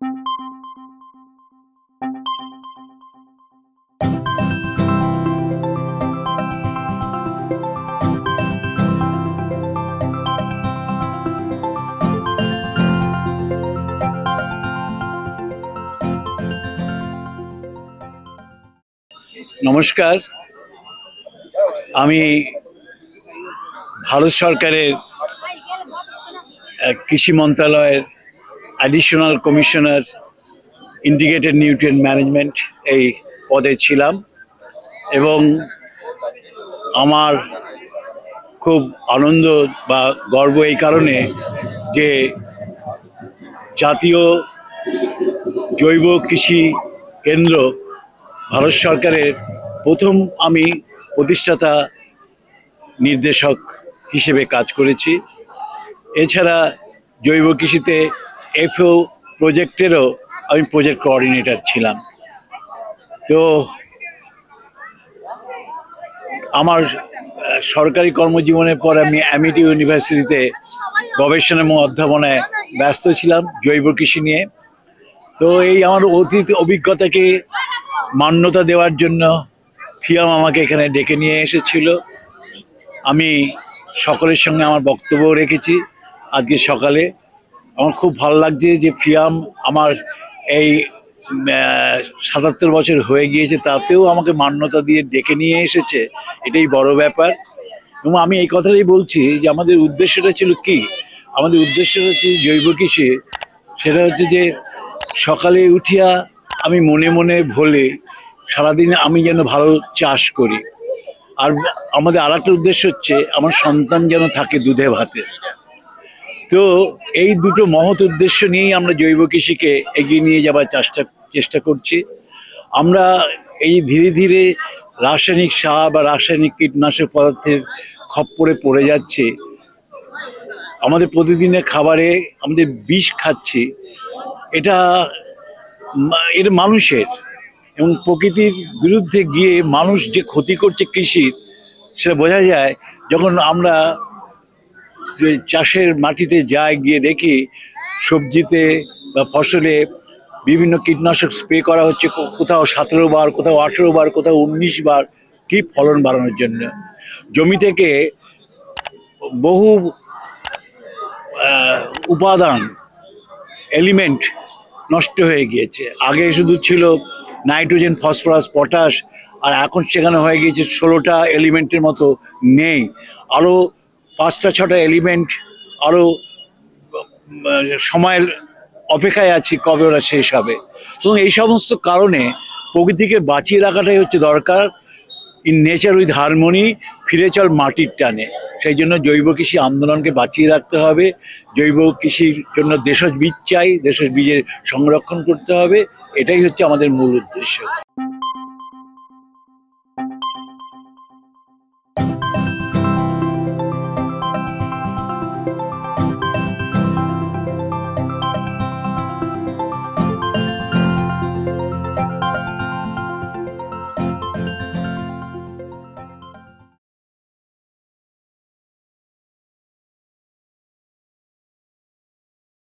নমস্কার, আমি ভারত সরকারের কৃষি মন্ত্রণালয়ের additional commissioner integrated nutrient management এই পদে ছিলাম এবং আমার খুব আনন্দ বা গর্ব এই কারণে যে জাতীয় জৈব কৃষি কেন্দ্র ভারত সরকারের প্রথম আমি প্রতিষ্ঠাতা নির্দেশক হিসেবে কাজ করেছি। এছাড়া জৈব কৃষিতে এফও প্রজেক্টেরও আমি প্রজেক্ট কোঅর্ডিনেটর ছিলাম। তো আমার সরকারি কর্মজীবনের পর আমি অ্যামিটি ইউনিভার্সিটিতে গবেষণা এবং অধ্যাপনায় ব্যস্ত ছিলাম জৈব কৃষি নিয়ে। তো এই আমার অতীত অভিজ্ঞতাকে মান্যতা দেওয়ার জন্য ফিয়াম আমাকে এখানে ডেকে নিয়ে এসেছিল। আমি সকলের সঙ্গে আমার বক্তব্য রেখেছি আজকে সকালে। আমার খুব ভালো লাগছে যে ফিয়াম আমার এই ৭৭ বছর হয়ে গিয়েছে, তাতেও আমাকে মান্যতা দিয়ে ডেকে নিয়ে এসেছে, এটাই বড় ব্যাপার। এবং আমি এই কথাটাই বলছি যে আমাদের উদ্দেশ্যটা ছিল কি, আমাদের উদ্দেশ্যটা হচ্ছে জৈব কৃষি। সেটা হচ্ছে যে সকালে উঠিয়া আমি মনে মনে বলে সারাদিন আমি যেন ভালো চাষ করি, আর আমাদের আর একটা উদ্দেশ্য হচ্ছে আমার সন্তান যেন থাকে দুধে ভাতে। তো এই দুটো মহৎ উদ্দেশ্য নিয়েই আমরা জৈব কৃষিকে এগিয়ে নিয়ে যাবার চেষ্টা করছি। আমরা এই ধীরে ধীরে রাসায়নিক সার বা রাসায়নিক কীটনাশক পদার্থের খপ্পরে পড়ে যাচ্ছে। আমাদের প্রতিদিনের খাবারে আমাদের বিষ খাচ্ছি, এটা মানুষের এবং প্রকৃতির বিরুদ্ধে গিয়ে মানুষ যে ক্ষতি করছে কৃষির, সেটা বোঝা যায় যখন আমরা চাষের মাটিতে যাই, গিয়ে দেখি সবজিতে বা ফসলে বিভিন্ন কীটনাশক স্প্রে করা হচ্ছে, কোথাও 17 বার, কোথাও 18 বার, কোথাও 19 বার, কি ফলন বাড়ানোর জন্য। জমি থেকে বহু উপাদান এলিমেন্ট নষ্ট হয়ে গিয়েছে। আগে শুধু ছিল নাইট্রোজেন, ফসফরাস, পটাশ, আর এখন সেখানে হয়ে গিয়েছে 16টা এলিমেন্টের মতো নেই, আরও 5টা 6টা এলিমেন্ট আরও সময়ের অপেক্ষায় আছি কবে ওরা শেষ হবে। তো এই সমস্ত কারণে প্রকৃতিকে বাঁচিয়ে রাখাটাই হচ্ছে দরকার। ইন নেচার উইথ হারমোনি, ফিরে চল মাটির টানে। সেই জন্য জৈব কৃষি আন্দোলনকে বাঁচিয়ে রাখতে হবে। জৈব কৃষির জন্য দেশজ বীজ চাই, দেশজ বীজের সংরক্ষণ করতে হবে, এটাই হচ্ছে আমাদের মূল উদ্দেশ্য।